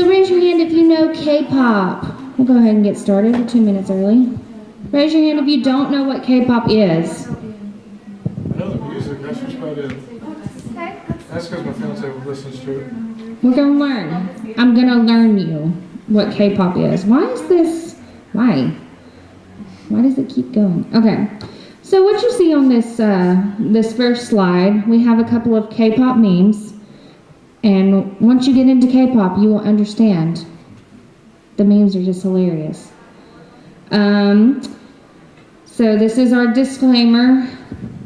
So raise your hand if you know K-pop. We'll go ahead and get started. We're 2 minutes early. Raise your hand if you don't know what K-pop is. I know the music, that's just about it. That's because my fiance listens to it. We're going to learn. I'm going to learn you what K-pop is. Why is this? Why? Why does it keep going? Okay. So what you see on this this first slide, we have a couple of K-pop memes. And once you get into K-pop, you will understand. The memes are just hilarious. So this is our disclaimer.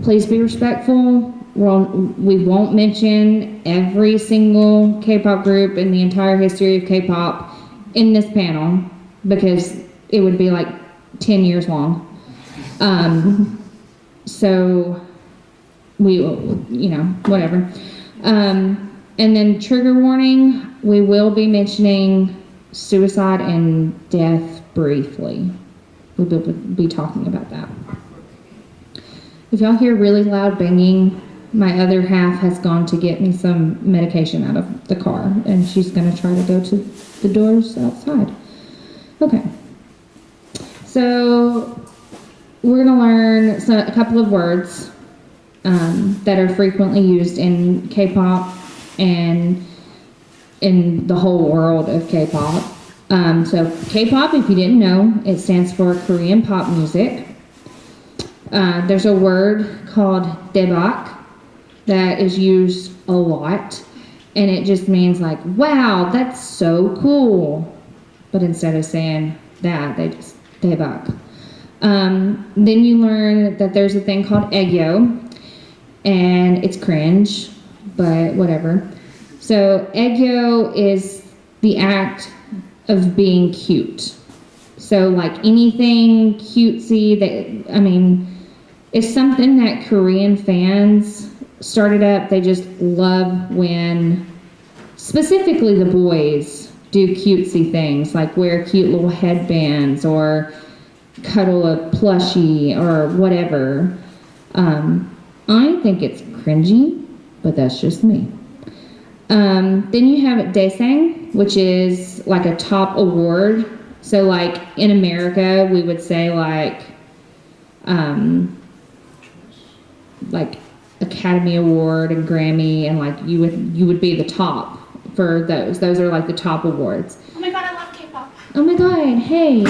Please be respectful. We won't mention every single K-pop group in the entire history of K-pop in this panel because it would be like 10 years long. So we, whatever. And then trigger warning, we will be mentioning suicide and death briefly. We will be talking about that. If y'all hear really loud banging, my other half has gone to get me some medication out of the car, and she's going to try to go to the doors outside. Okay. So we're going to learn a couple of words that are frequently used in K-pop and in the whole world of K-pop. So K-pop, if you didn't know, it stands for Korean pop music. There's a word called daebak that is used a lot, and it just means like, wow, that's so cool. But instead of saying that, they just daebak. Then you learn that there's a thing called aegyo, and it's cringe, but whatever. So aegyo is the act of being cute. So like anything cutesy it's something that Korean fans started up. They just love when specifically the boys do cutesy things like wear cute little headbands or cuddle a plushie or whatever. I think it's cringy, but that's just me. Then you have daesang, which is like a top award. So like in America, we would say like Academy Award and Grammy, and like you would be the top for those. Those are like the top awards. Oh my god, I love K-pop. Oh my god, hey.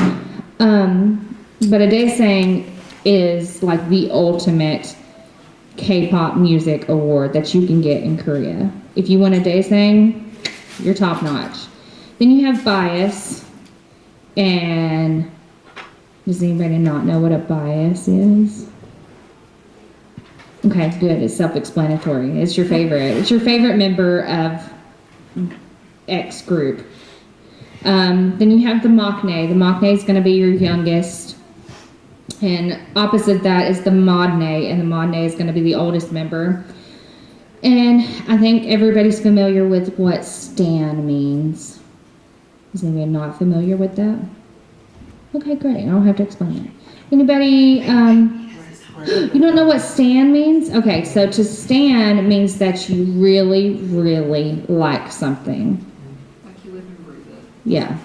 But a daesang is like the ultimate K-pop music award that you can get in Korea. If you win a daesang, you're top notch. Then you have bias, and does anybody not know what a bias is? Okay, good. It's self-explanatory. It's your favorite. It's your favorite member of X group. Then you have the maknae. The maknae is going to be your youngest. And opposite that is the modnae, and the modnae is going to be the oldest member. And I think everybody's familiar with what stan means. Is anybody not familiar with that? Okay, great. I don't have to explain it. Anybody, you don't know what stan means? Okay, so to stan means that you really, really like something. Like you live and breathe it. Yeah.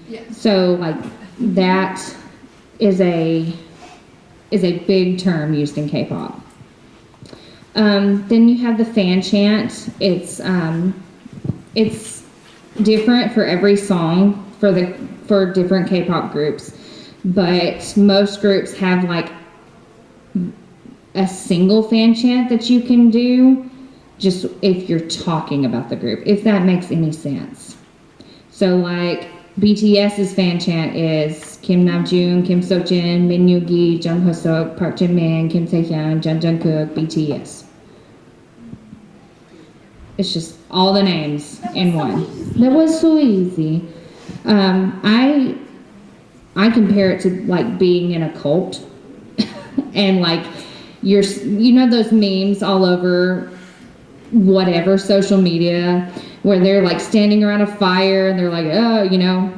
Yeah. So like that is a big term used in K-pop. Then you have the fan chant. It's different for every song for different K-pop groups, but most groups have like a single fan chant that you can do just if you're talking about the group, if that makes any sense. So like BTS's fan chant is Kim Namjoon, Kim Seokjin, Min Yoongi, Jung Hoseok, Park Jimin, Kim Taehyun, Jung Jungkook, BTS. It's just all the names in one. That was so easy. I compare it to like being in a cult, and like you know those memes all over whatever social media where they're like standing around a fire and they're like, oh, you know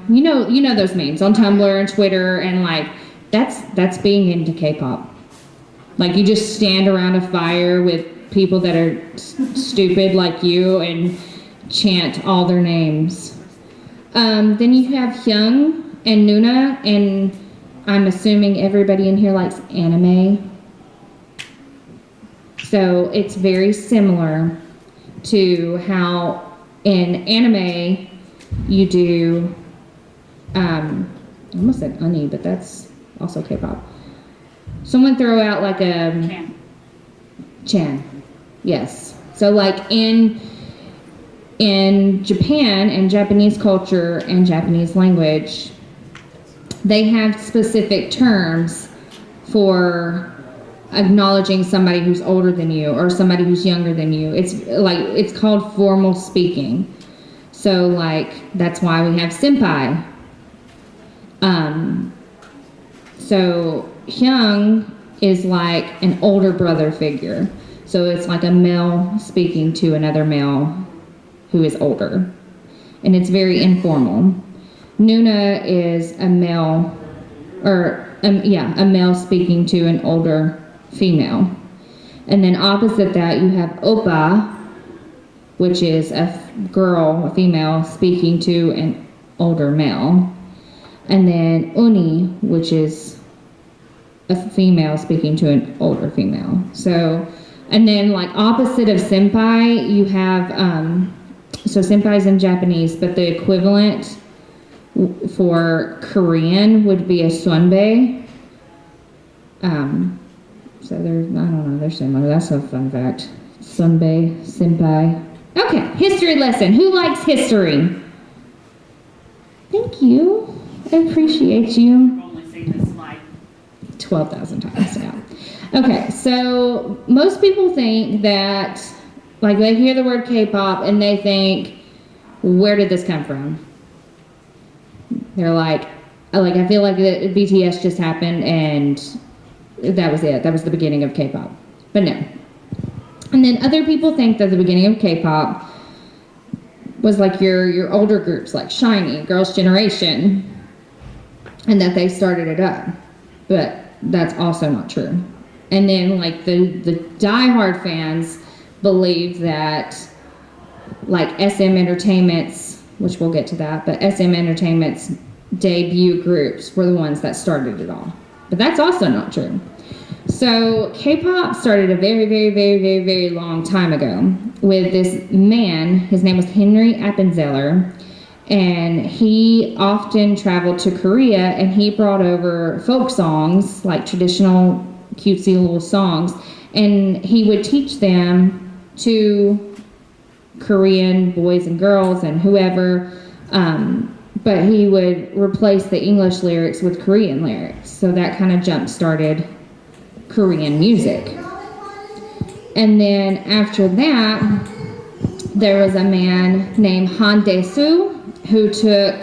those memes on Tumblr and Twitter, and like that's being into K-pop. Like you just stand around a fire with people that are stupid like you and chant all their names. Then you have Hyung and Nuna, and I'm assuming everybody in here likes anime. So it's very similar to how in anime you do, I almost said uni, but that's also K-pop. Someone throw out like a Chan. Yes. So like in Japan and Japanese culture and Japanese language, they have specific terms for acknowledging somebody who's older than you or somebody who's younger than you. It's called formal speaking. So like that's why we have senpai. So Hyung is like an older brother figure. So it's like a male speaking to another male who is older. And it's very informal. Nuna is a male, a male speaking to an older female. And then opposite that, you have Oppa, which is a female, speaking to an older male. And then Uni, which is a female speaking to an older female. So, and then like opposite of senpai, you have, so senpai is in Japanese, but the equivalent for Korean would be a sunbae. So they're, I don't know, they're similar. That's a fun fact. Sunbae, senpai. Okay, history lesson. Who likes history? Thank you. I appreciate you. I've only seen this slide 12,000 times now. Okay, so most people think that, like, they hear the word K-pop and they think, where did this come from? They're like, I feel like the BTS just happened and that was it. That was the beginning of K-pop. But no. And then other people think that the beginning of K-pop was like your older groups, like SHINee, Girls' Generation, and that they started it up. But that's also not true. And then like the diehard fans believe that like SM Entertainment's, which we'll get to that, but SM Entertainment's debut groups were the ones that started it all. But that's also not true. So K-pop started a very, very, very, very, very long time ago with this man. His name was Henry Appenzeller, and he often traveled to Korea, and he brought over folk songs, like traditional cutesy little songs, and he would teach them to Korean boys and girls and whoever, but he would replace the English lyrics with Korean lyrics. So that kind of jump-started Korean music. And then after that, there was a man named Han Dae-soo who took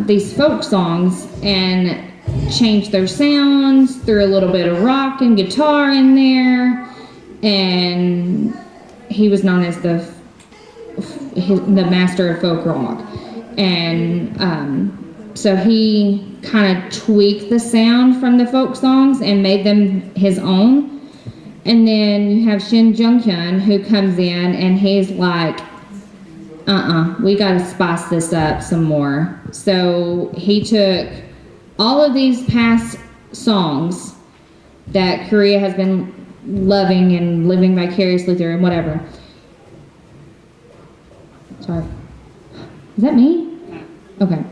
these folk songs and changed their sounds, threw a little bit of rock and guitar in there, and he was known as the master of folk rock. And so he kind of tweaked the sound from the folk songs and made them his own. And then you have Shin Jung-hyun, who comes in and he's like, we gotta spice this up some more. So he took all of these past songs that Korea has been loving and living vicariously through and whatever. Sorry. Is that me? Okay.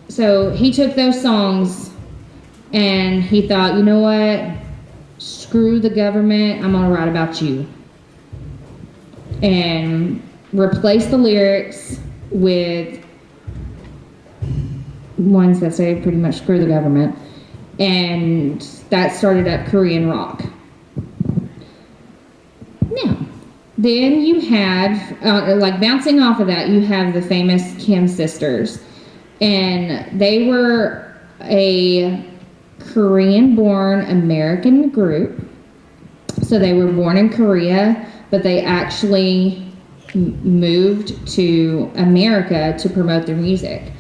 So he took those songs and he thought, you know what? Screw the government. I'm gonna write about you. And replace the lyrics with ones that say pretty much screw the government. And that started up Korean rock. Now, then you had, like bouncing off of that, you have the famous Kim sisters. And they were a Korean-born American group. So they were born in Korea, but they actually moved to America to promote their music.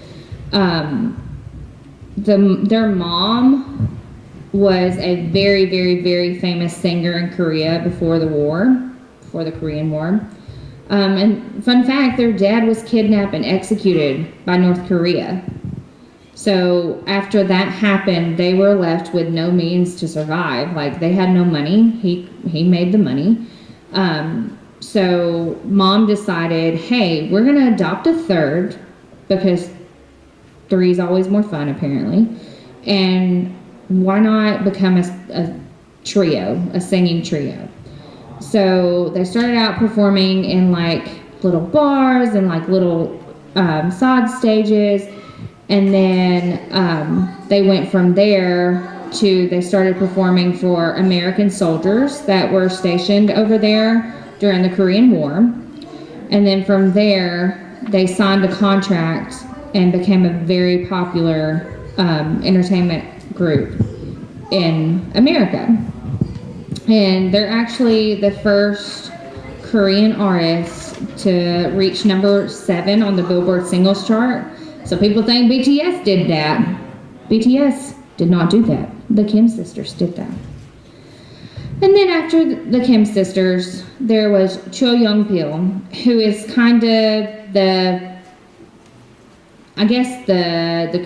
Their mom was a very, very, very famous singer in Korea before the Korean War. And fun fact, their dad was kidnapped and executed by North Korea. So after that happened, they were left with no means to survive. Like they had no money. He made the money. So mom decided, hey, we're gonna adopt a third because three is always more fun apparently. And why not become a trio, a singing trio? So they started out performing in like little bars and like little side stages. And then they went from there to they started performing for American soldiers that were stationed over there during the Korean War. And then from there, they signed a contract and became a very popular entertainment group in America. And they're actually the first Korean artist to reach number 7 on the Billboard singles chart. So people think BTS did that. BTS did not do that. The Kim sisters did that. And then after the Kim sisters, there was Cho Young-pil, who is kind of the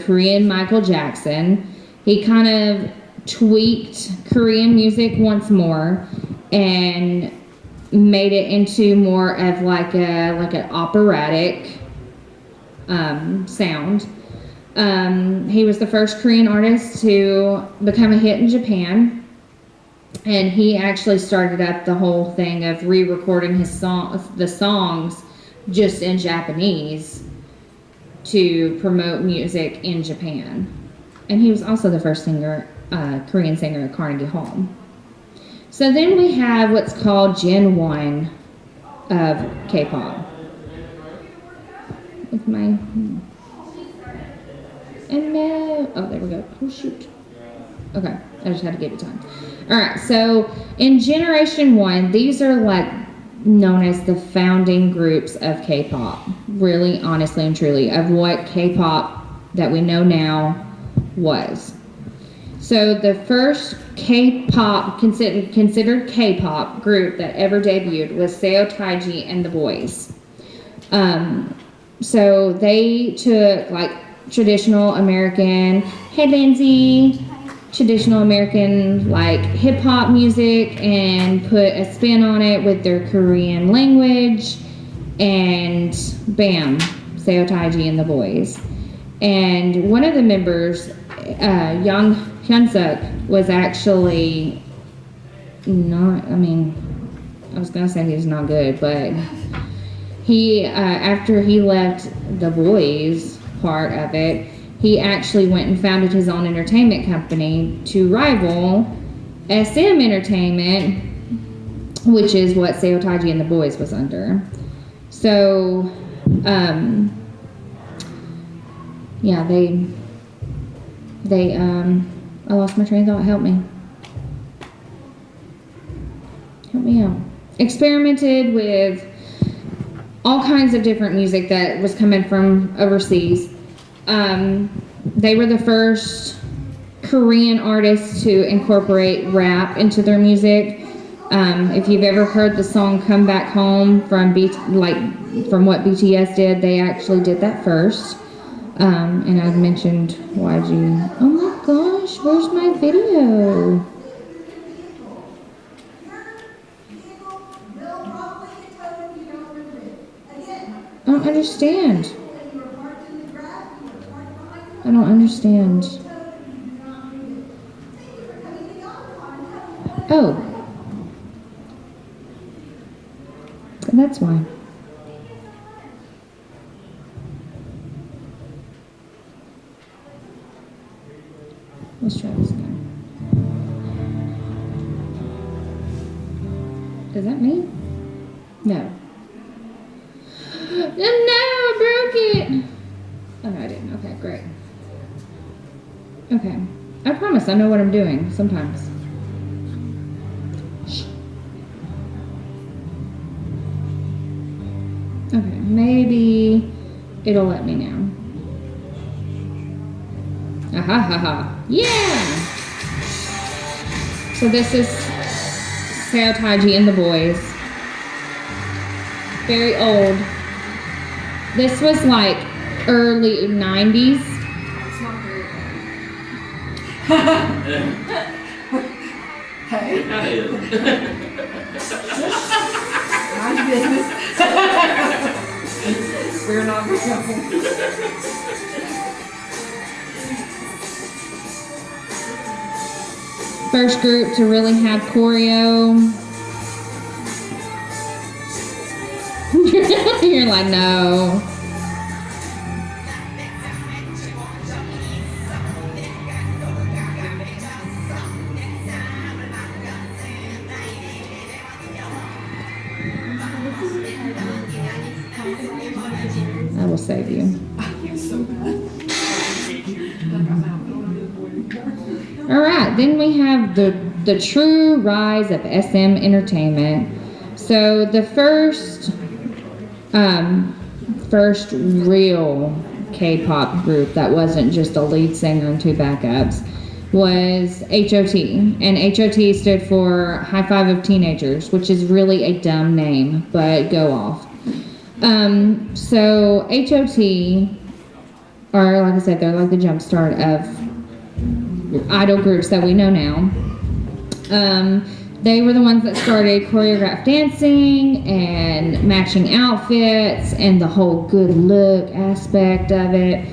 Korean Michael Jackson. He kind of tweaked Korean music once more and made it into more of like an operatic sound. He was the first Korean artist to become a hit in Japan, and he actually started up the whole thing of re-recording the songs just in Japanese to promote music in Japan. And he was also the first Korean singer at Carnegie Hall. So then we have what's called Gen 1 of K-pop. With my and no, oh, there we go. Oh shoot. Okay, I just had to give it time. All right, so in Generation 1, these are like known as the founding groups of K-pop. Really, honestly and truly, of what K-pop that we know now was. So the first K-pop considered K-pop group that ever debuted was Seo Taiji and the Boys. So they took like traditional American, hey Lindsay, traditional American like hip hop music and put a spin on it with their Korean language, and bam, Seo Taiji and the Boys. And one of the members, Young Hyunsuk, was actually not, I was gonna say he was not good, but he, after he left the Boys part of it, he actually went and founded his own entertainment company to rival SM Entertainment, which is what Seo Taiji and the Boys was under. So, yeah, I lost my train of thought. Help me. Help me out. Experimented with all kinds of different music that was coming from overseas. They were the first Korean artists to incorporate rap into their music. If you've ever heard the song "Come Back Home" from what BTS did, they actually did that first. And I've mentioned YG. Oh my gosh, where's my video? I don't understand. I don't understand. Oh. That's why. Let's try this again. Does that mean? No. No, I broke it. Oh no, I didn't. Okay, great. Okay. I promise I know what I'm doing sometimes. Shh. Okay, maybe it'll let me now. Aha ha ha. Yeah! So this is Seo Taiji and the Boys. very old. This was like early 90s. It's not very Hey, mind your business. We're not very helpful. First group to really have choreo. You're like, no. I will save you. So bad. All right, then we have the true rise of SM entertainment. So the first real K-pop group that wasn't just a lead singer and two backups was HOT, and HOT stood for High Five of Teenagers, which is really a dumb name, but go off. So HOT are, like I said, they're like the jumpstart of idol groups that we know now. They were the ones that started choreographed dancing and matching outfits and the whole good look aspect of it.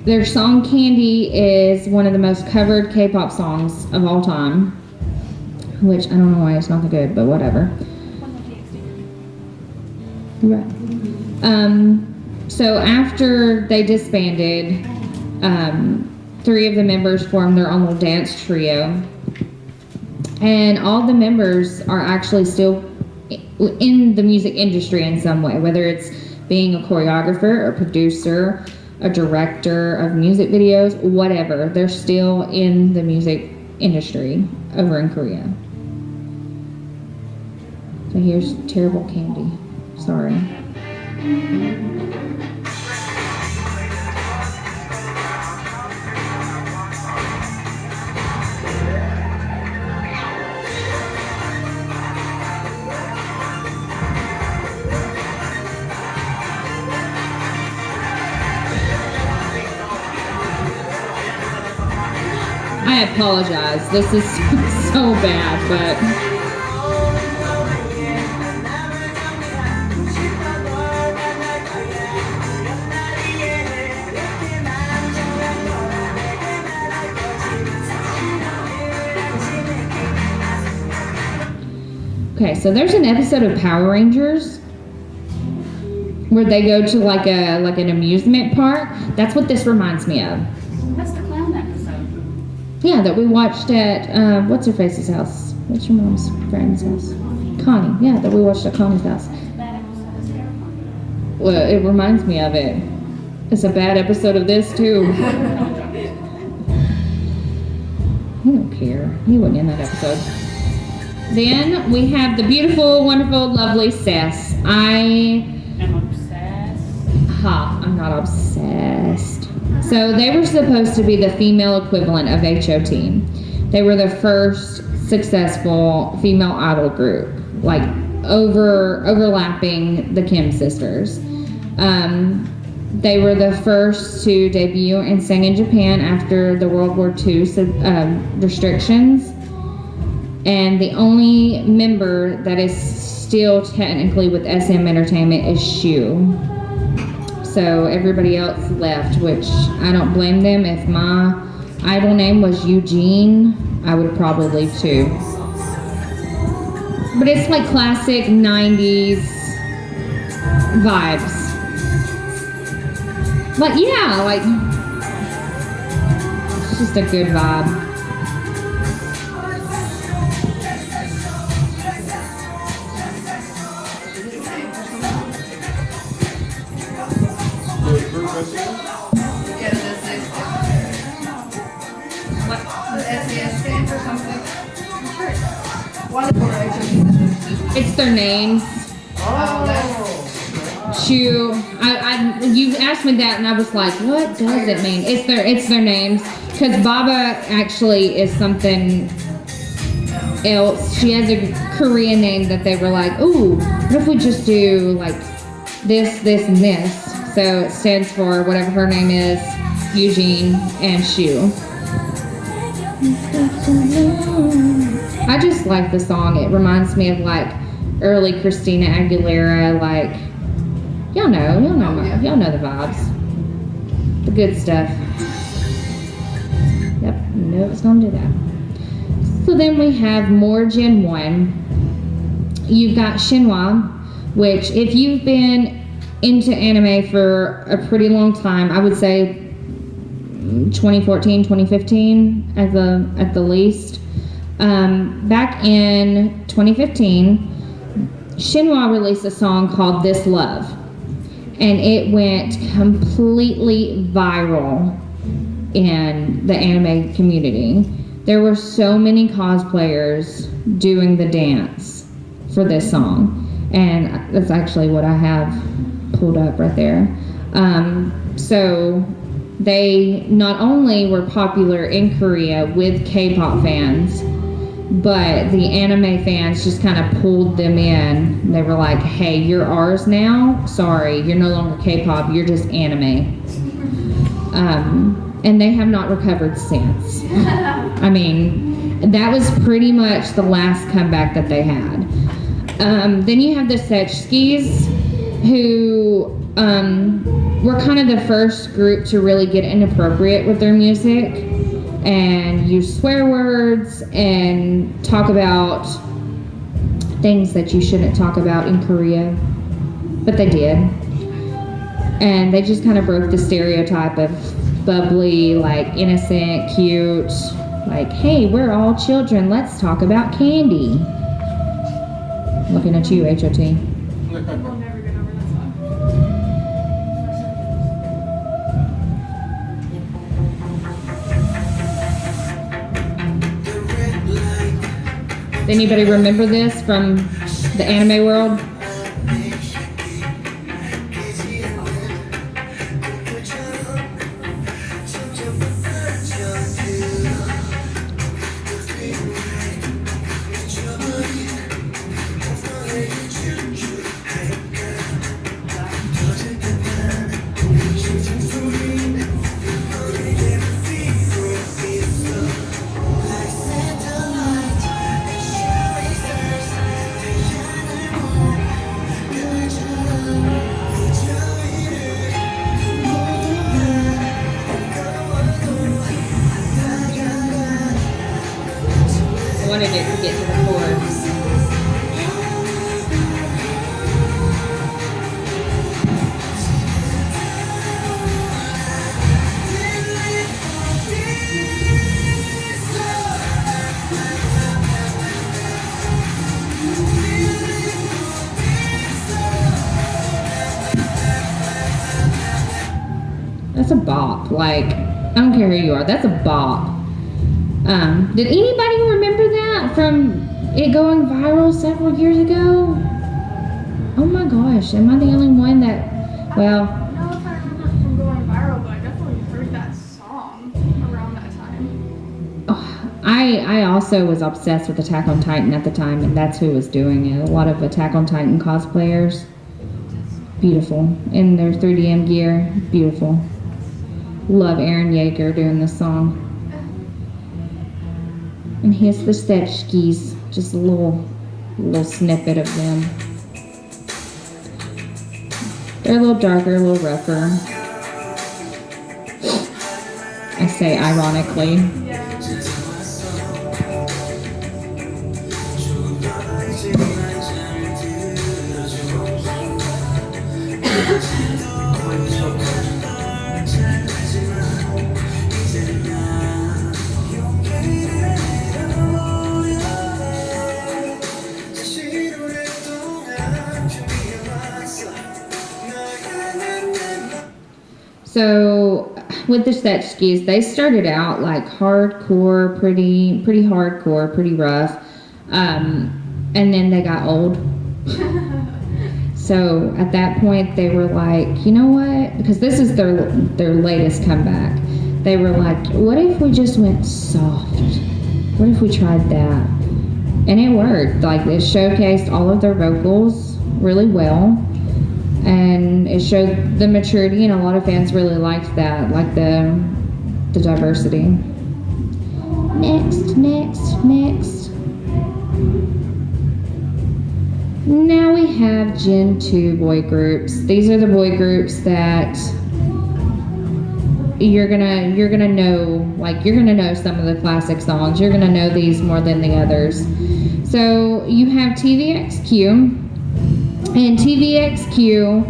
Their song Candy is one of the most covered K-pop songs of all time, which I don't know why it's not that good, but whatever. Right. So after they disbanded, 3 of the members formed their own little dance trio. And all the members are actually still in the music industry in some way, whether it's being a choreographer, a producer, a director of music videos, whatever. They're still in the music industry over in Korea. So here's Terrible Candy. Sorry. I apologize. This is so bad, but... Okay, so there's an episode of Power Rangers where they go to like an amusement park. That's what this reminds me of. That's the clown episode. Yeah, that we watched at what's her face's house? What's your mom's friend's house? Connie. Yeah, that we watched at Connie's house. That episode was terrifying. Well, it reminds me of it. It's a bad episode of this too. I don't care. He wasn't in that episode. Then we have the beautiful, wonderful, lovely Cess. I'm obsessed. I'm not obsessed. So they were supposed to be the female equivalent of HOT. They were the first successful female idol group, like overlapping the Kim sisters. They were the first to debut and sing in Japan after the World War II restrictions. And the only member that is still technically with SM Entertainment is Shu. So everybody else left, which I don't blame them. If my idol name was Eugene, I would probably leave too. But it's like classic 90s vibes. But yeah, like, it's just a good vibe. Yeah, does it what the SES stand for something? I'm sure it does. One of the It's their names. Shu. You asked me that, and I was like, "What does it mean?" It's their names. Because Baba actually is something else. She has a Korean name that they were like, ooh, what if we just do like this, this, and this? So it stands for whatever her name is, Eugene and Shu. I just like the song. It reminds me of like early Christina Aguilera, like y'all know the vibes, the good stuff. Yep, knew it was gonna do that. So then we have more Gen 1. You've got Shinhwa, which if you've been into anime for a pretty long time, I would say 2014, 2015 at the least. Back in 2015, Shinhwa released a song called This Love, and it went completely viral in the anime community. There were so many cosplayers doing the dance for this song, and that's actually what I have pulled up right there. So they not only were popular in Korea with K-pop fans, but the anime fans just kind of pulled them in. They were like, hey, you're ours now. Sorry, you're no longer K-pop, you're just anime. And they have not recovered since. I mean, that was pretty much the last comeback that they had. Then you have the Setchkis, who were kind of the first group to really get inappropriate with their music and use swear words and talk about things that you shouldn't talk about in Korea, but they did. And they just kind of broke the stereotype of bubbly, like innocent, cute, like, hey, we're all children, let's talk about candy. Looking at you, HOT. We'll never get over that song. Anybody remember this from the anime world? I wanted it to get to the chorus. That's a bop. Like, I don't care who you are, that's a bop. Did anybody remember that from it going viral several years ago? Oh my gosh, am I the only one that, well, I don't know if I remember it from going viral, but I definitely heard that song around that time. I also was obsessed with Attack on Titan at the time, and that's who was doing it. A lot of Attack on Titan cosplayers. Beautiful. In their 3DM gear, beautiful. Love Aaron Yeager doing this song. And here's the Setchkis, just a little snippet of them. They're a little darker, a little rougher. I say ironically. So with the Setchkis, they started out like hardcore, pretty hardcore, pretty rough, and then they got old. So at that point, they were like, you know what? Because this is their latest comeback. They were like, what if we just went soft? What if we tried that? And it worked. Like, it showcased all of their vocals really well. And it showed the maturity, and a lot of fans really liked that, like the diversity. Next. Now we have Gen 2 boy groups. These are the boy groups that you're gonna know, like, you're gonna know some of the classic songs. You're gonna know these more than the others. So you have TVXQ, and TVXQ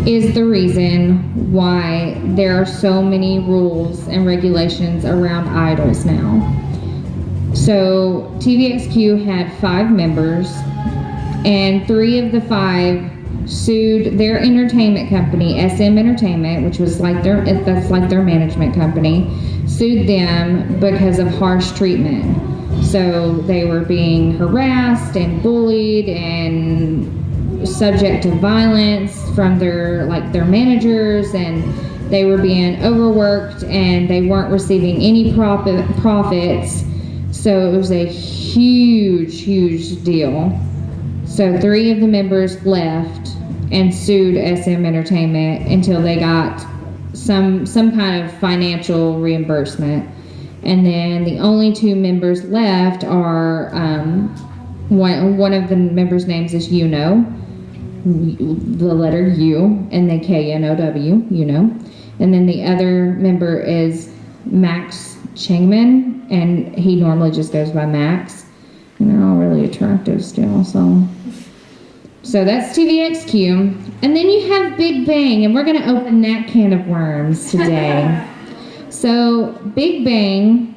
is the reason why there are so many rules and regulations around idols now. So TVXQ had 5 members, and 3 of the 5 sued their entertainment company, SM Entertainment, which was like that's like their management company, sued them because of harsh treatment. So they were being harassed and bullied and subject to violence from their managers, and they were being overworked, and they weren't receiving any profits. So it was a huge deal. So 3 of the members left and sued SM Entertainment until they got some kind of financial reimbursement. And then the only 2 members left are one of the members' names is Yuno, the letter U, and then KNOW, Yuno. And then the other member is Max Changman, and he normally just goes by Max. And they're all really attractive still, so that's TVXQ. And then you have Big Bang, and we're going to open that can of worms today. So Big Bang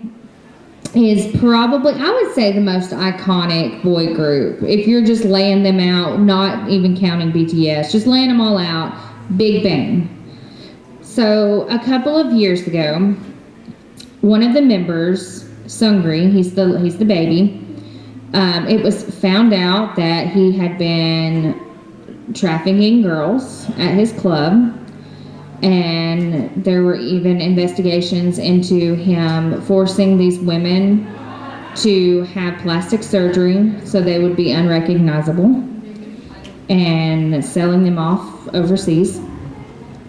is probably, I would say, the most iconic boy group. If you're just laying them out, not even counting BTS, just laying them all out, Big Bang. So a couple of years ago, one of the members, Sungri, he's the baby, it was found out that he had been trafficking girls at his club, and there were even investigations into him forcing these women to have plastic surgery so they would be unrecognizable, and selling them off overseas.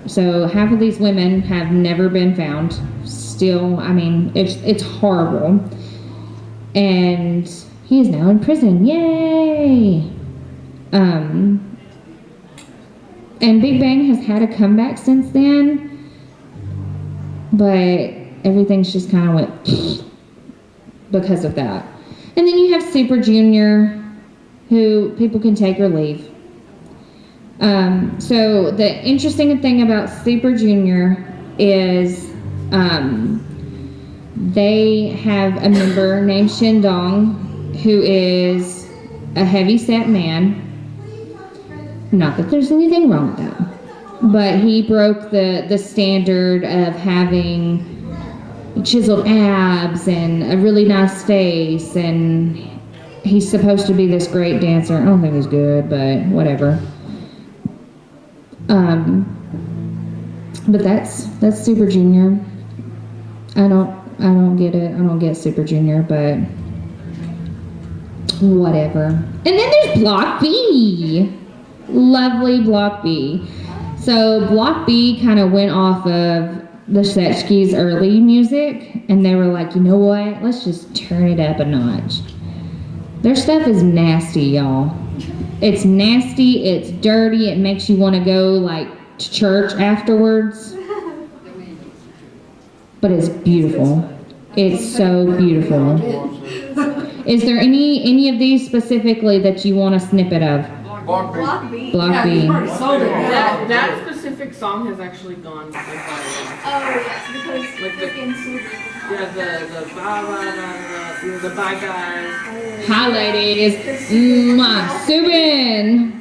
So half of these women have never been found. Still, I mean, it's horrible. And he is now in prison. Yay! And Big Bang has had a comeback since then, but everything's just kind of went because of that. And then you have Super Junior, who people can take or leave. So the interesting thing about Super Junior is they have a member named Shindong, who is a heavy-set man. Not that there's anything wrong with that, but he broke the standard of having chiseled abs and a really nice face, and he's supposed to be this great dancer. I don't think he's good, but whatever. But that's Super Junior. I don't get it. I don't get Super Junior, but whatever. And then there's Block B. Lovely Block B. So Block B kind of went off of the Setchkis' early music, and they were like, you know what? Let's just turn it up a notch. Their stuff is nasty, y'all. It's nasty, it's dirty, it makes you want to go like to church afterwards. But it's beautiful. It's so beautiful. Is there any of these specifically that you want a snippet of? Block B. Block B. Block B. That specific song has actually gone like viral. Oh yeah, because Like the- freaking Super. Yeah, the bye guys. Hi, ladies. Mwah. Subin.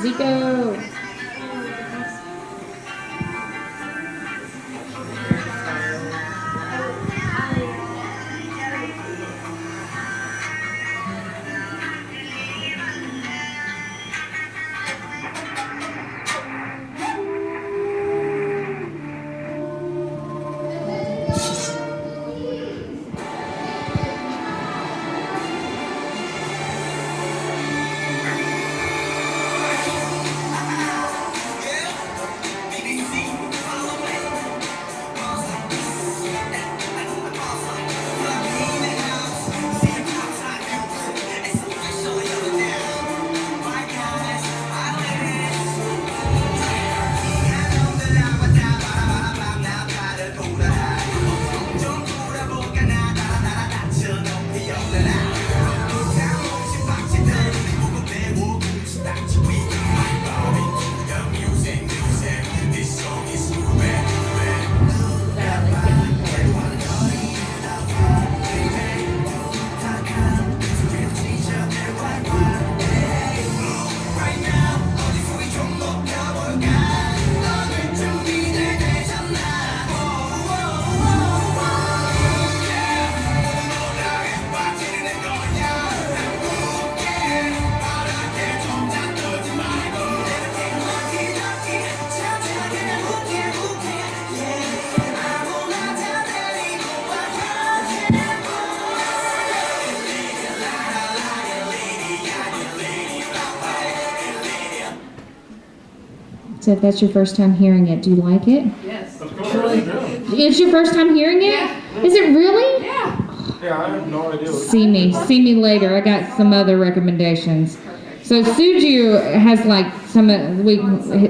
Zico. So if that's your first time hearing it, do you like it? Yes. That's cool. Yeah. It's your first time hearing it? Yeah. Is it really? Yeah. Yeah, I have no idea. See me later. I got some other recommendations. So Suju has like some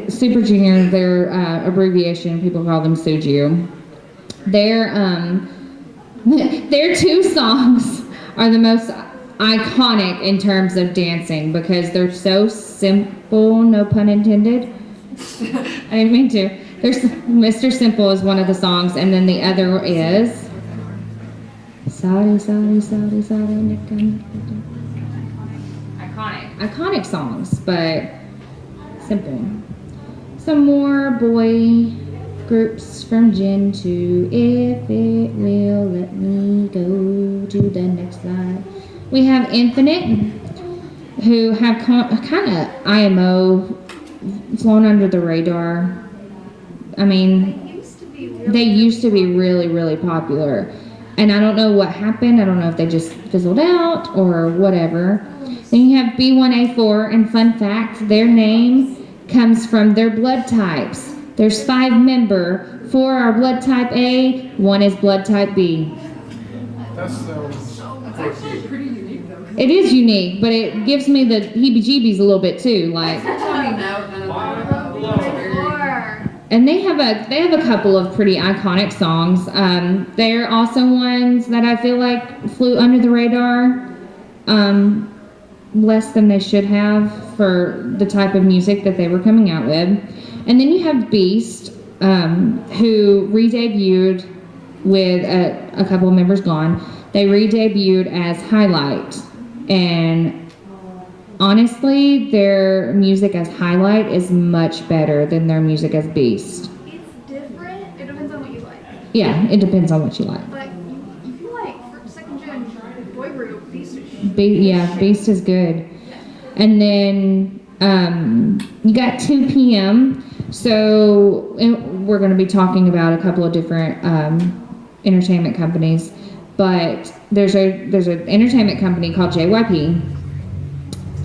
Super Junior, their abbreviation. People call them Suju. Their their two songs are the most iconic in terms of dancing because they're so simple. No pun intended. I didn't mean to. There's Mr. Simple is one of the songs, and then the other is Sorry, iconic songs, but simple. Some more boy groups from Gen 2. If it will let me go to the next slide. We have Infinite, who have kind of IMO, flown under the radar. I mean, they used to be really, really popular. And I don't know what happened. I don't know if they just fizzled out or whatever. Then you have B1A4, and fun fact, their name comes from their blood types. There's 5 members. 4 are blood type A, 1 is blood type B. That's Actually pretty unique though. It is unique, but it gives me the heebie-jeebies a little bit too. Like, and they have a couple of pretty iconic songs. They're also ones that I feel like flew under the radar, less than they should have for the type of music that they were coming out with. And then you have Beast, who re-debuted with a couple of members gone. They re-debuted as Highlight, and honestly, their music as Highlight is much better than their music as Beast. It's different. It depends on what you like. Yeah, it depends on what you like. But if you like second gen boy group, Beast is Beast is good. And then you got 2 p.m. So we're going to be talking about a couple of different entertainment companies, but there's an entertainment company called JYP,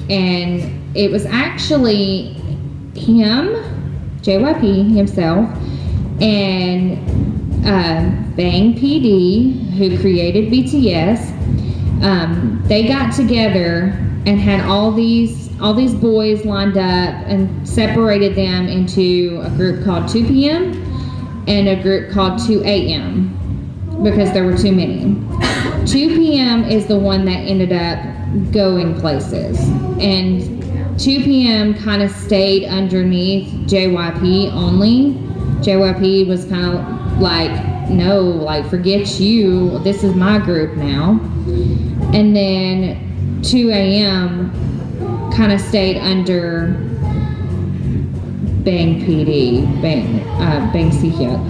and it was actually him, JYP himself, and Bang PD, who created BTS. They got together and had all these boys lined up and separated them into a group called 2 p.m. and a group called 2 a.m. because there were too many. 2 p.m. is the one that ended up going places, and 2 p.m. kind of stayed underneath JYP only. JYP was kind of like, no, like, forget you, this is my group now. And then 2 a.m. kind of stayed under Bang PD, Bang Sehyuk.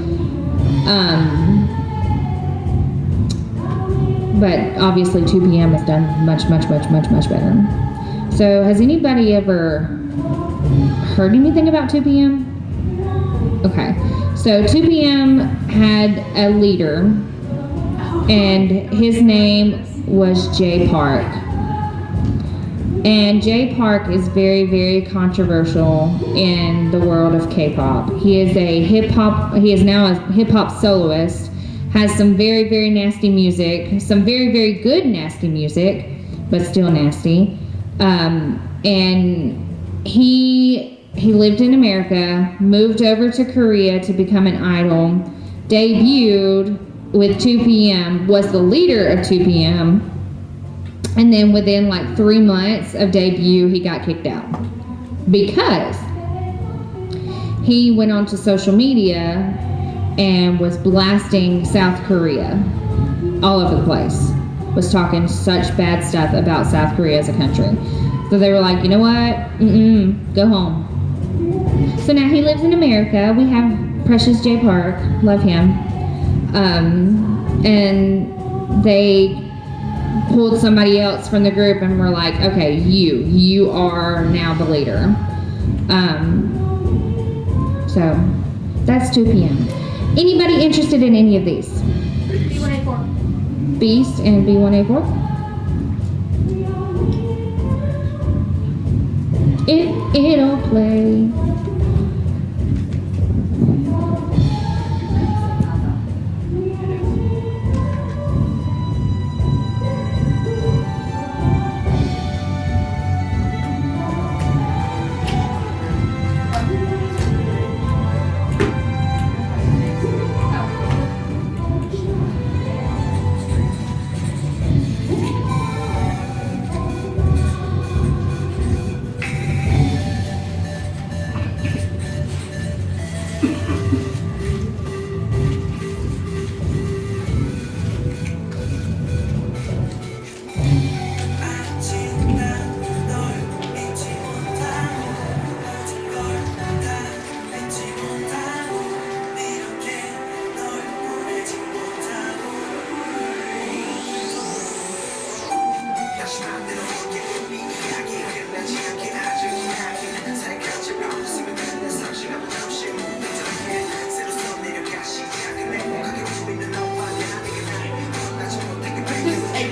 But obviously 2 p.m. has done much better. So has anybody ever heard anything about 2 p.m.? Okay, so 2 p.m. had a leader, and his name was Jay Park. And Jay Park is very, very controversial in the world of K-pop. He is now a hip-hop soloist, has some very, very nasty music, some very, very good nasty music, but still nasty. And he lived in America, moved over to Korea to become an idol, debuted with 2 p.m., was the leader of 2 p.m., and then within like 3 months of debut, he got kicked out because he went onto social media and was blasting South Korea all over the place, was talking such bad stuff about South Korea as a country. So they were like, you know what? Go home. So now he lives in America. We have Precious J. Park, love him. And they pulled somebody else from the group and were like, okay, you are now the leader. So that's 2 p.m. Anybody interested in any of these? B1A4. Beast and B1A4? It'll play.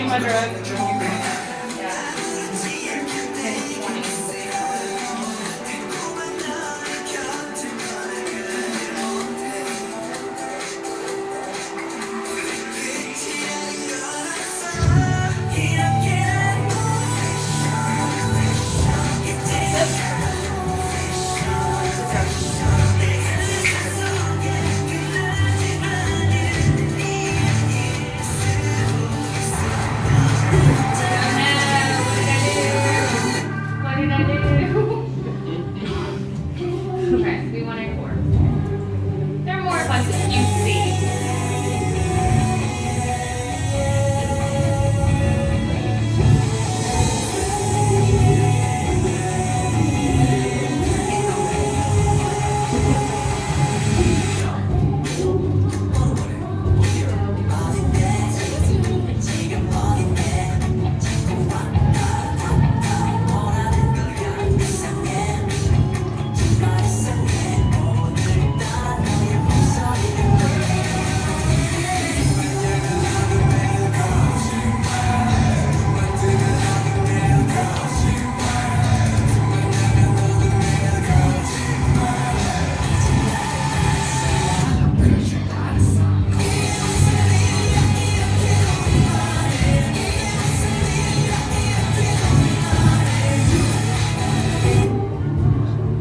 my drugs. Yeah. What did I do? Okay, we want a four. They're more like cutesy.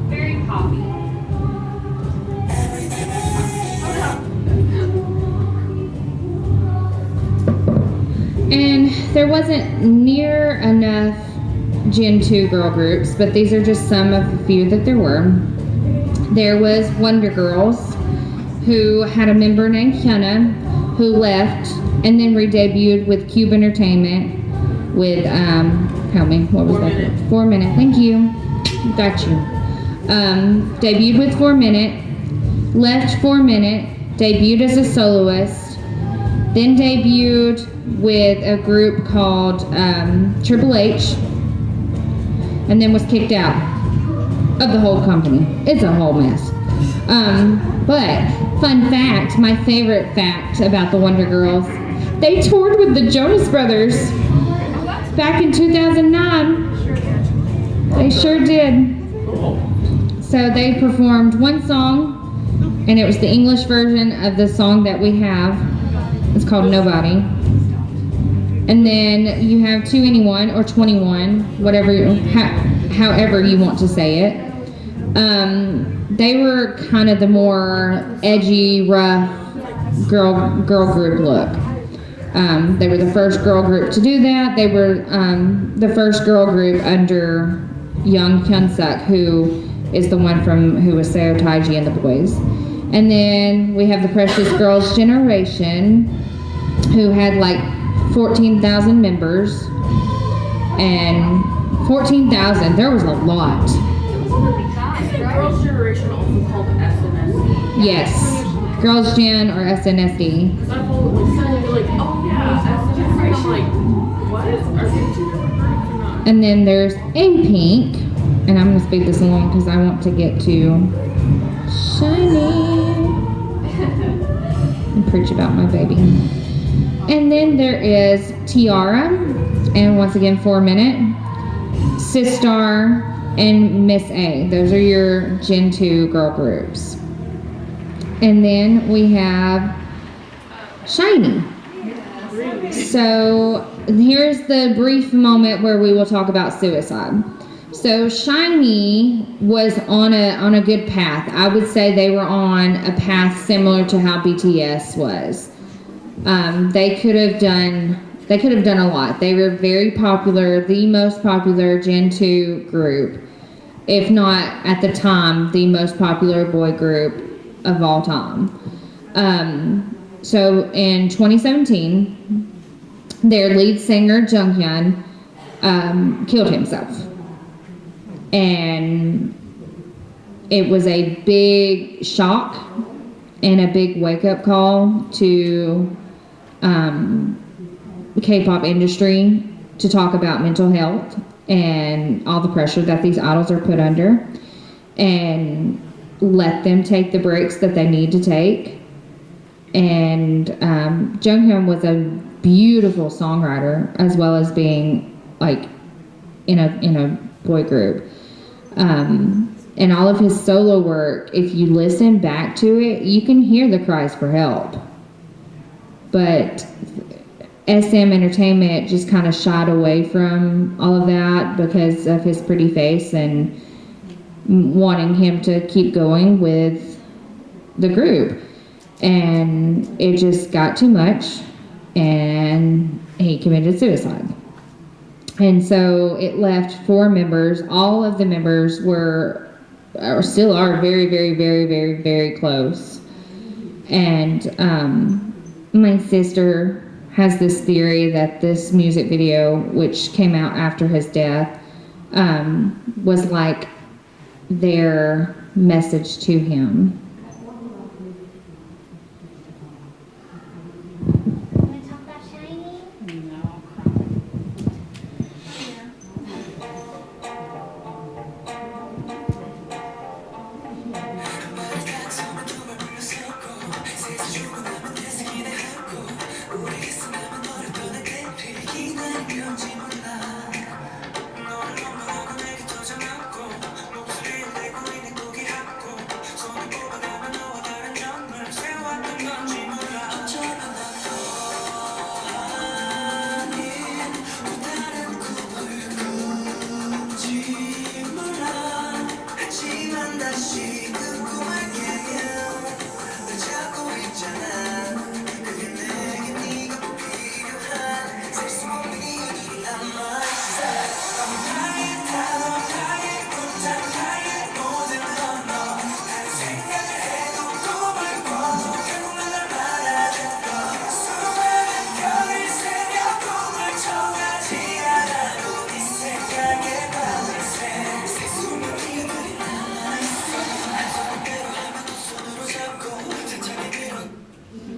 Very poppy. And there wasn't near enough Gen 2 girl groups, but these are just some of the few that there were. There was Wonder Girls, who had a member named Kiana, who left and then re-debuted with Cube Entertainment with, help me, what was 4 that? Minute. 4 Minute, thank you. Got you. Debuted with 4 Minute, left 4 Minute, debuted as a soloist, then debuted with a group called Triple H, and then was kicked out of the whole company. It's a whole mess. But fun fact, my favorite fact about the Wonder Girls, they toured with the Jonas Brothers back in 2009. They sure did. Cool. So they performed one song, and it was the English version of the song that we have. It's called Nobody. And then you have 2NE1 or 21, whatever, however you want to say it. They were kind of the more edgy, rough girl group look. They were the first girl group to do that. They were the first girl group under Young Hyun-suk, who is the one who was Seo Taiji and the Boys. And then we have the Precious Girls Generation, who had like 14,000 members. And 14,000, there was a lot. Isn't Girls' Generation also called SNSD? Yes, Girls Gen or SNSD. Because I've always suddenly be like, oh yeah, SNSD. And I'm like, what? Are they two different groups or not? And then there's A-Pink, and I'm going to speed this along because I want to get to Shiny and preach about my baby. And then there is Tiara, and once again 4 Minute, Sistar, and Miss A. Those are your Gen 2 girl groups. And then we have Shiny. So here's the brief moment where we will talk about suicide. So Shiny was on a good path. I would say they were on a path similar to how BTS was. They could have done a lot. They were very popular, the most popular Gen 2 group, if not at the time the most popular boy group of all time. So in 2017, their lead singer Junghyun killed himself, and it was a big shock and a big wake-up call to the K-pop industry to talk about mental health and all the pressure that these idols are put under, and let them take the breaks that they need to take And Junghyun was a beautiful songwriter as well as being like in a boy group. And all of his solo work, if you listen back to it, you can hear the cries for help. But SM Entertainment just kind of shied away from all of that because of his pretty face and wanting him to keep going with the group. And it just got too much, and he committed suicide. And so it left 4 members. All of the members were, or still are, very, very, very, very, very close. And my sister has this theory that this music video, which came out after his death, was like their message to him. Want to talk about Shiny? No.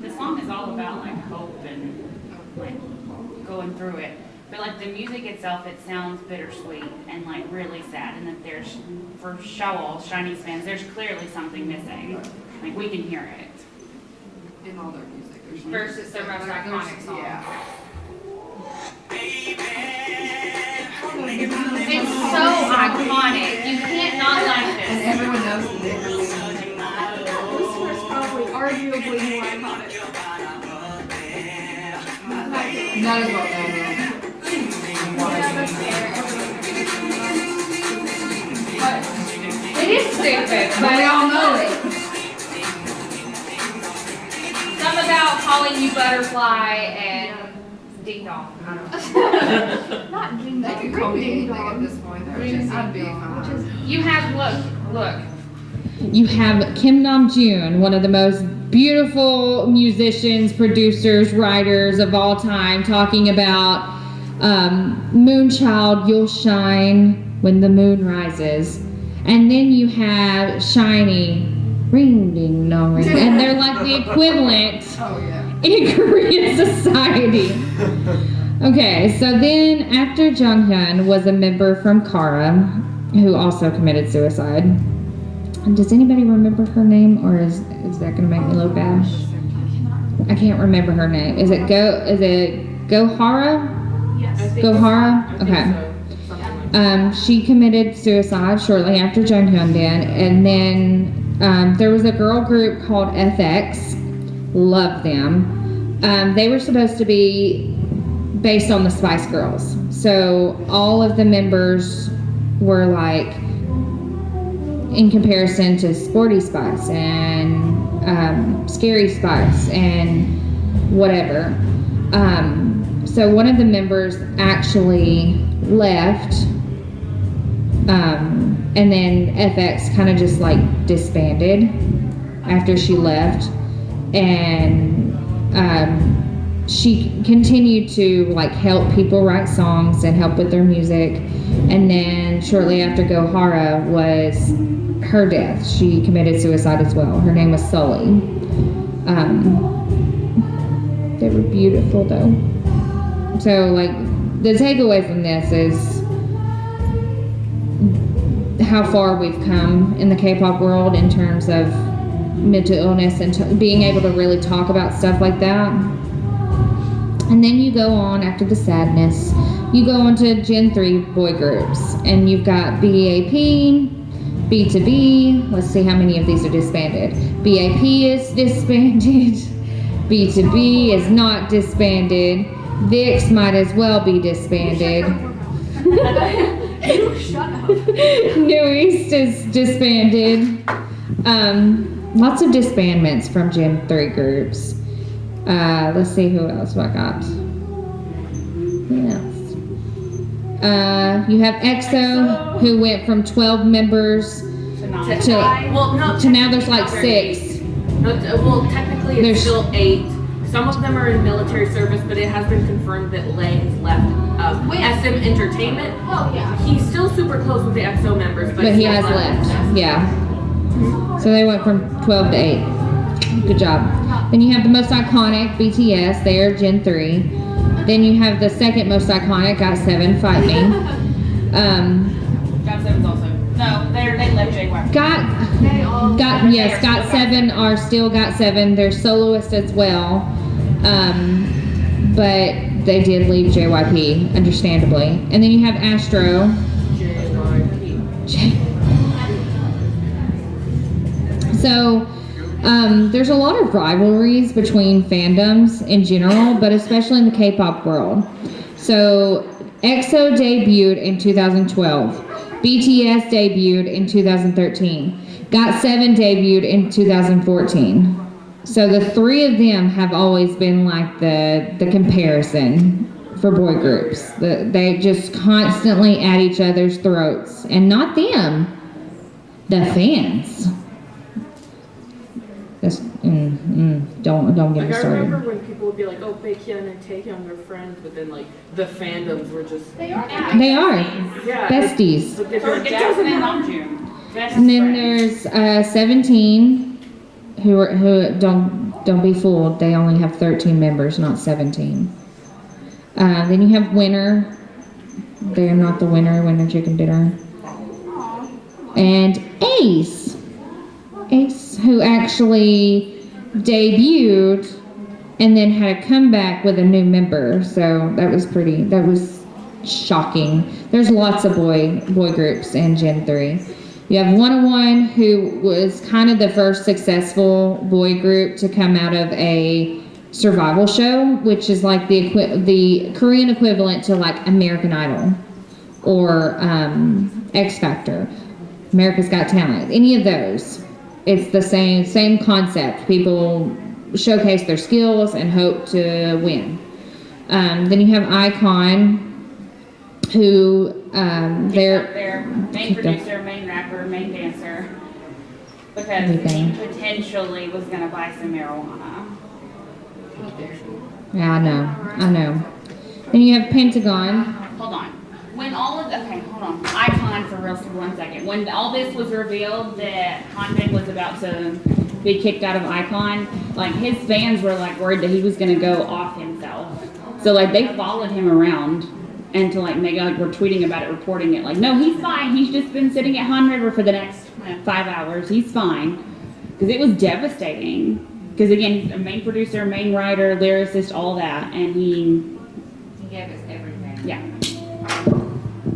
The song is all about like hope and like going through it. But like the music itself, it sounds bittersweet and like really sad. And that there's, for Shawl, Chinese fans, there's clearly something missing. Like we can hear it. In all their music. There's Versus their most iconic song. Yeah. It's so iconic. You can't not like And this. everyone knows the difference. This was probably arguably more iconic. Not as well known though. It is stupid, But we all know it. Something about calling you butterfly and ding dong. I don't know. Not Ding They Dong, could call me Ring Ding anything at Dong. this point. I'd be fine. You have, look. You have Kim Namjoon, one of the most beautiful musicians, producers, writers of all time, talking about Moonchild, you'll shine when the moon rises. And then you have Shiny, ring ding dong ring, and they're like the equivalent Oh yeah. in Korean society. Okay, so then after Junghyun was a member from Kara, who also committed suicide. Does anybody remember her name, or is that gonna make me look bad? I can't remember her name. Is it Gohara? Yes. Gohara? Okay. She committed suicide shortly after Junghyun did, and then there was a girl group called FX. Love them. They were supposed to be based on the Spice Girls, so all of the members were like in comparison to Sporty Spice and Scary Spice and whatever. So one of the members actually left, and then FX kind of just like disbanded after she left, and she continued to like help people write songs and help with their music. And then shortly after Gohara was her death, she committed suicide as well. Her name was Sully. They were beautiful though. So like the takeaway from this is how far we've come in the K-pop world in terms of mental illness and being able to really talk about stuff like that. And then you go on after the sadness. You go on to Gen 3 boy groups, and you've got BAP, B2B. Let's see how many of these are disbanded. BAP is disbanded. B2B is not disbanded. VIX might as well be disbanded. Shut up. New East is disbanded. Lots of disbandments from Gen 3 groups. Let's see who else I got. Who else? You have EXO, who went from 12 members to now there's like 6. No, well, technically There's- it's still 8. Some of them are in military service, but it has been confirmed that Lay has left SM Entertainment. Oh, yeah. He's still super close with the EXO members, But he has left. Yeah. So they went from 12 to 8. Good job. Then you have the most iconic, BTS. They are Gen 3. Then you have the second most iconic, GOT7, Fight Me. GOT7's also. No, they left JYP. GOT7 are still GOT7. They're soloists as well. But they did leave JYP, understandably. And then you have Astro. So, there's a lot of rivalries between fandoms in general, but especially in the K-pop world. So, EXO debuted in 2012. BTS debuted in 2013. GOT7 debuted in 2014. So the 3 of them have always been like the comparison for boy groups. They just constantly at each other's throats, and not them, the fans. Just, don't get me Like, I started. remember when people would be like, oh, Baekhyun and Taehyung are friends, but then, like, the fandoms were just... They are Yeah. besties. It Or doesn't Jasmine and matter. Namjoon. Best And then friends. there's 17 who don't be fooled. They only have 13 members, not 17. Then you have Winner. They're not the winner. Winner Chicken Dinner. And Ace, who actually debuted and then had a comeback with a new member. So that was shocking. There's lots of boy groups in Gen 3. You have 101, who was kind of the first successful boy group to come out of a survival show, which is like the Korean equivalent to like American Idol or X Factor, America's Got Talent, any of those. It's the same concept. People showcase their skills and hope to win. Then you have Icon, who Their main producer, main rapper, main dancer, because he potentially was gonna buy some marijuana. Yeah, I know. Then you have Pentagon. Hold on. When all of hold on. Icon for real for 1 second. When all this was revealed that Hanbin was about to be kicked out of Icon, like his fans were like worried that he was gonna go off himself. So like they followed him around and to like make like we're tweeting about it, reporting it. Like, no, he's fine. He's just been sitting at Han River for the next 5 hours. He's fine. Because it was devastating. Because again, he's a main producer, main writer, lyricist, all that, and he gave us everything. yeah.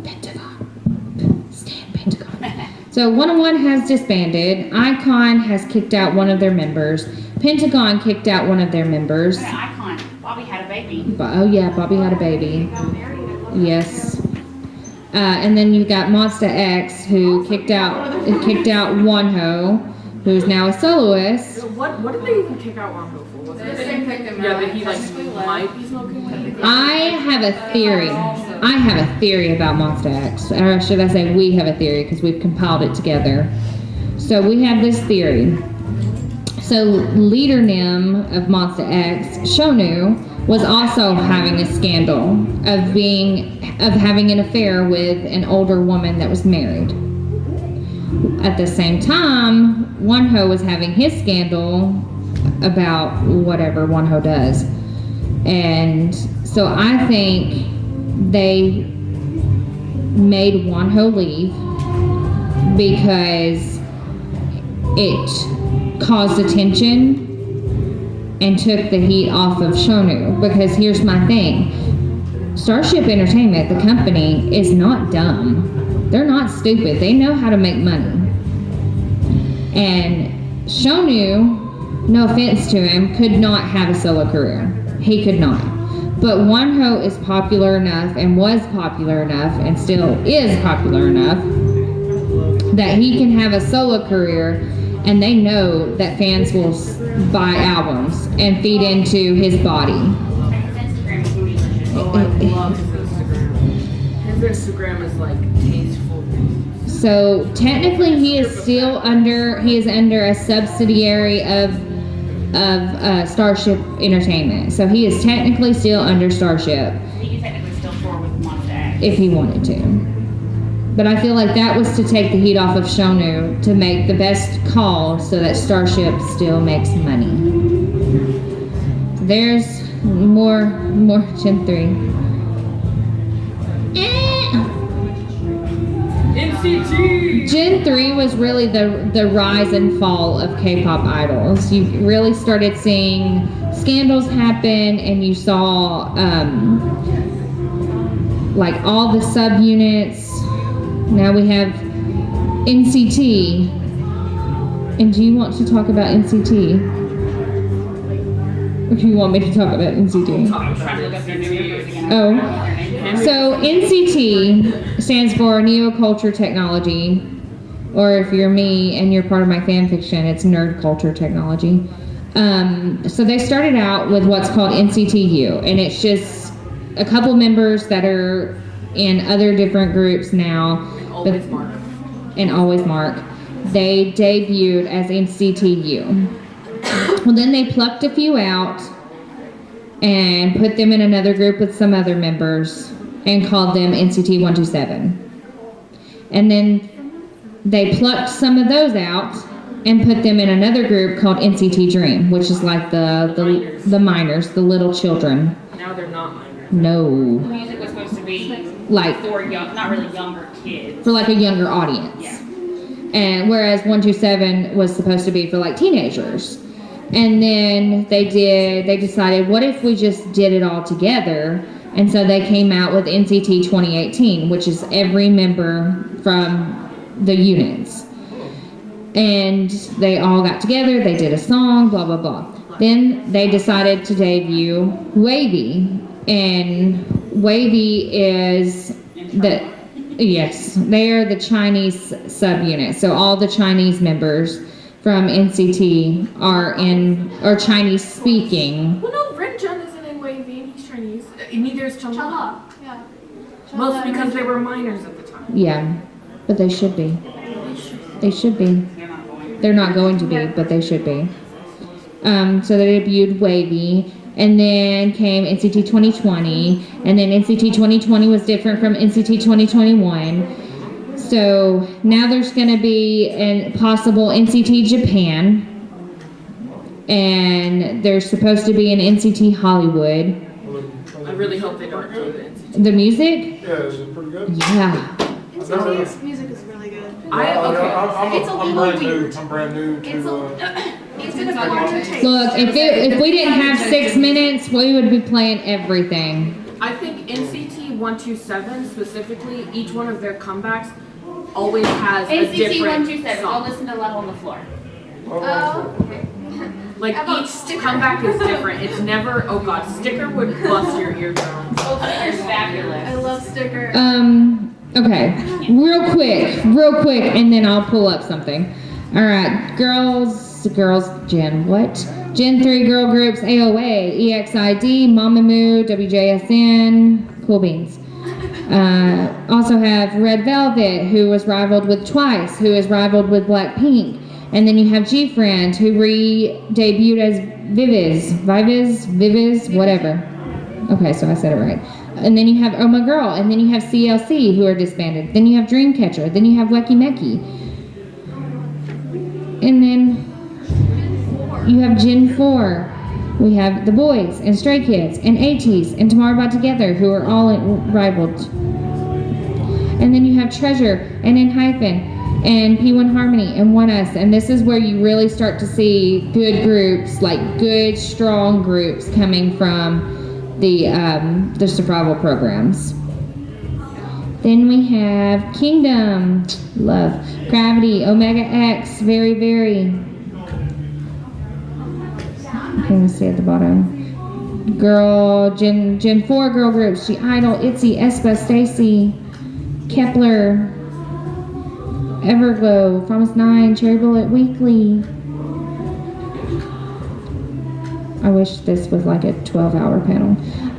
Pentagon. Stand Pentagon. So 101 has disbanded. Icon has kicked out one of their members. Pentagon kicked out one of their members. Okay, Icon. Bobby had a baby. Oh yeah, Bobby had a baby. Yes. And then you got Monsta X, who kicked out Wonho, who's now a soloist. What did they even kick out Wonho for? Was it that he like might be smoking weed? I have a theory. About Monsta X. Or should I say we have a theory, because we've compiled it together. So we have this theory. So leader Nim of Monsta X, Shonu, was also having a scandal of having an affair with an older woman that was married. At the same time, Wonho was having his scandal about whatever Wonho does. And so I think they made Wonho leave because caused attention and took the heat off of Shonu. Because here's my thing. Starship Entertainment, the company, is not dumb. They're not stupid. They know how to make money. And Shonu, no offense to him, could not have a solo career. He could not. But Wonho is popular enough and was popular enough and still is popular enough that he can have a solo career, and they know that fans will buy albums and feed into his body. Oh, I love his Instagram. His Instagram is like tasteful. So technically he is still under a subsidiary of Starship Entertainment. So he is technically still under Starship He could technically still tour with Monster X. if he wanted to. But I feel like that was to take the heat off of Shonu to make the best call so that Starship still makes money. There's more Gen 3. NCT! Gen 3 was really the rise and fall of K-pop idols. You really started seeing scandals happen, and you saw like all the subunits. Now we have NCT. And do you want to talk about NCT? Or do you want me to talk about NCT? I'm trying to look up their new videos again. Oh. So NCT stands for Neoculture Technology, or if you're me and you're part of my fan fiction, it's Nerd Culture Technology. So they started out with what's called NCTU, and it's just a couple members that are in other different groups now. Always Mark. And Always Mark. They debuted as NCTU. Well, then they plucked a few out and put them in another group with some other members and called them NCT 127. And then they plucked some of those out and put them in another group called NCT Dream, which is like the minors, the little children. Now they're not minors. No. The music was supposed to be Like for young, not really younger kids. for like a younger audience. Yeah. And whereas 127 was supposed to be for like teenagers. And then they decided, what if we just did it all together? And so they came out with NCT 2018, which is every member from the units. And they all got together, they did a song, blah, blah, blah. Then they decided to debut Wavy. And Wavy is yes, they are the Chinese subunit. So all the Chinese members from NCT are Chinese speaking. Well, no, Renjun isn't in Wavy and he's Chinese. Neither is Chanla. Chala, yeah. Well, it's because they were minors at the time. Yeah, but they should be. They should be. They're not going. They're not going to be, but they should be. So they debuted Wavy, and then came NCT 2020, and then NCT 2020 was different from NCT 2021. So now there's going to be a possible NCT Japan, and there's supposed to be an NCT Hollywood. I really hope they don't do the NCT. The music? Yeah, is it pretty good? Yeah. NCT's music is really good. It's a I'm little brand new. weird. I'm brand new to. It's an acquired taste. Look, if we didn't have 6 minutes, we would be playing everything. I think NCT 127 specifically, each one of their comebacks always has a NCT different 127. Go song. listen to Level on the Floor. Oh, okay. Like How about each Sticker? comeback is different. It's never, oh god, Sticker would bust your eardrums. Oh, they're fabulous. I love Sticker. Okay, real quick, and then I'll pull up something. All right, Gen 3 girl groups: AOA, EXID, Mamamoo, WJSN, Cool Beans. Also have Red Velvet, who was rivaled with Twice, who is rivaled with Blackpink. And then you have G-Friend, who re-debuted as Viviz, whatever. Okay, so I said it right. And then you have Oh My Girl, and then you have CLC, who are disbanded. Then you have Dreamcatcher, then you have Weki Meki. And then you have Gen 4. We have The Boys, and Stray Kids, and ATEEZ, and Tomorrow By Together, who are all rivaled. And then you have Treasure, and ENHYPEN, and P1 Harmony and One Us. And this is where you really start to see good groups, like good, strong groups coming from the survival programs. Then we have Kingdom, love, Gravity, Omega X, Very Very. Can we see at the bottom? Girl, Gen 4 girl groups, G Idol, Itzy, Espa, Stacy, Kepler, Everglow, Promise 9, Cherry Bullet, Weekly. I wish this was like a 12-hour panel.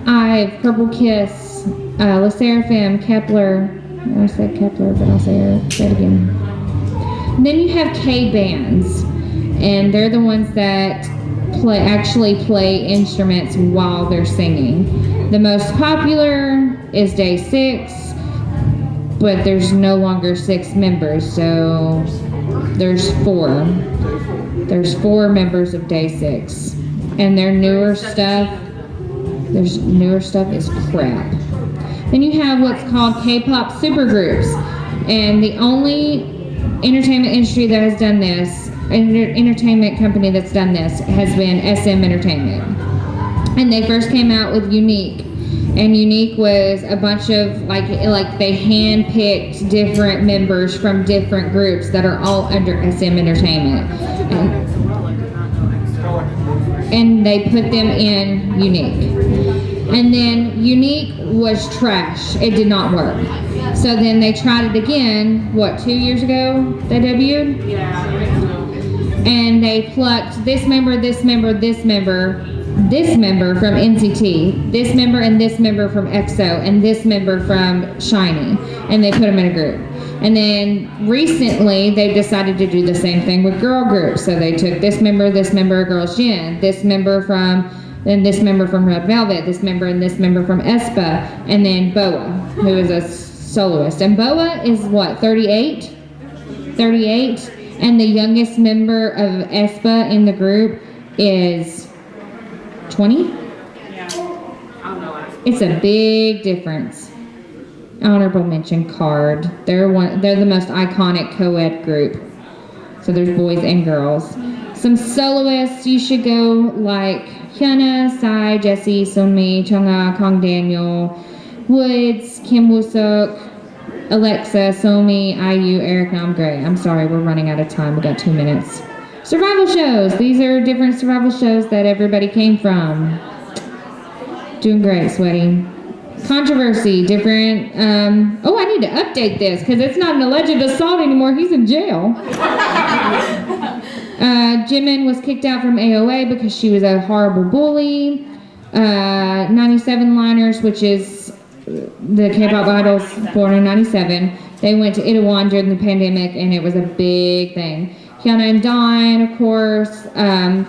IVE, Purple Kiss, La Seraphim, Kepler. I said Kepler, but I'll say it again. And then you have K bands, and they're the ones that actually play instruments while they're singing. The most popular is Day 6, but there's no longer 6 members, so there's 4. There's 4 members of Day 6, and their newer stuff is crap. Then you have what's called K-pop supergroups, and the only entertainment industry that has done this, entertainment company that's done this, has been SM Entertainment. And they first came out with Unique, and Unique was a bunch of like they hand-picked different members from different groups that are all under SM Entertainment, and they put them in Unique. And then Unique was trash. It did not work. So then they tried it again, 2 years ago they debuted? Yeah, I think so. And they plucked this member, this member, this member, this member from NCT, this member and this member from EXO, and this member from SHINee, and they put them in a group. And then recently they've decided to do the same thing with girl groups. So they took this member, Girls Gen, this member from Red Velvet, this member and this member from aespa, and then Boa, who is a soloist. And Boa is what, 38? 38? And the youngest member of aespa in the group is 20? Yeah. I don't know. It's a big difference. Honorable mention Card. They're the most iconic co-ed group. So there's boys and girls. Some soloists you should go like Hyuna, Psy, Jessie, Sunmi, Chungha, Kong Daniel, Woods, Kim Woo-suk, Alexa, Somi, IU, Eric Nam Gray. I'm sorry, we're running out of time. We got 2 minutes. Survival shows. These are different survival shows that everybody came from. Doing great, Sweaty. Controversy, different. I need to update this because it's not an alleged assault anymore. He's in jail. Jimin was kicked out from AOA because she was a horrible bully. 97 Liners, which is the K-pop idols born in 97. They went to Itaewon during the pandemic, and it was a big thing. Hyuna and Dawn, of course.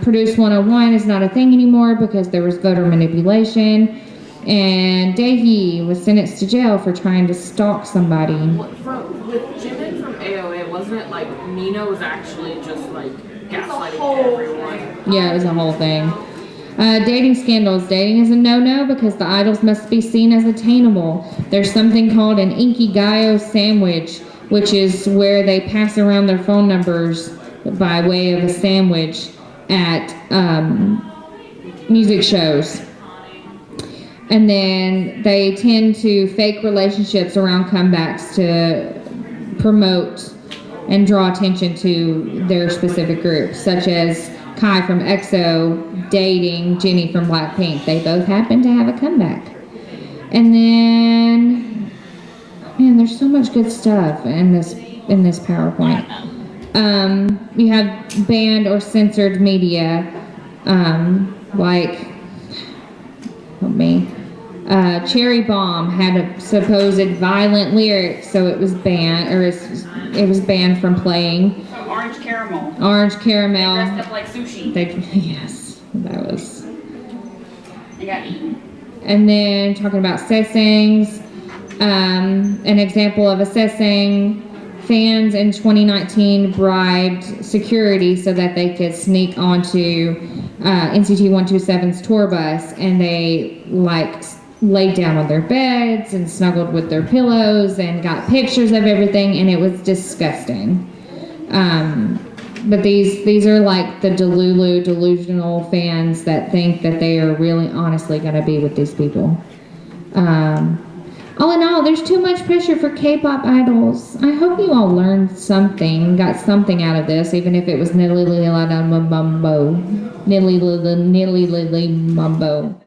Produce 101 is not a thing anymore because there was voter manipulation. And Daehee was sentenced to jail for trying to stalk somebody. With Jimin from AOA, wasn't it like Nina was actually just like gaslighting everyone? Yeah, it was a whole thing. Dating scandals. Dating is a no-no because the idols must be seen as attainable. There's something called an Inkigayo sandwich, which is where they pass around their phone numbers by way of a sandwich at music shows. And then they tend to fake relationships around comebacks to promote and draw attention to their specific groups, such as Kai from EXO dating Jennie from Blackpink. They both happen to have a comeback. And then, man, there's so much good stuff in this PowerPoint. You have banned or censored media, like, help me. Cherry Bomb had a supposed violent lyrics, so it was banned, or it was banned from playing. Orange caramel. Orange They caramel. dressed up like sushi. Yes, that was. They got eaten. And then talking about sessangs, an example of a sessang, fans in 2019 bribed security so that they could sneak onto NCT 127's tour bus, and they laid down on their beds and snuggled with their pillows and got pictures of everything, and it was disgusting. But these are like the delusional fans that think that they are really honestly going to be with these people. All in all, there's too much pressure for K-pop idols. I hope you all learned something, got something out of this, even if it was niddly-lily-mumbo. Niddly-lily-mumbo.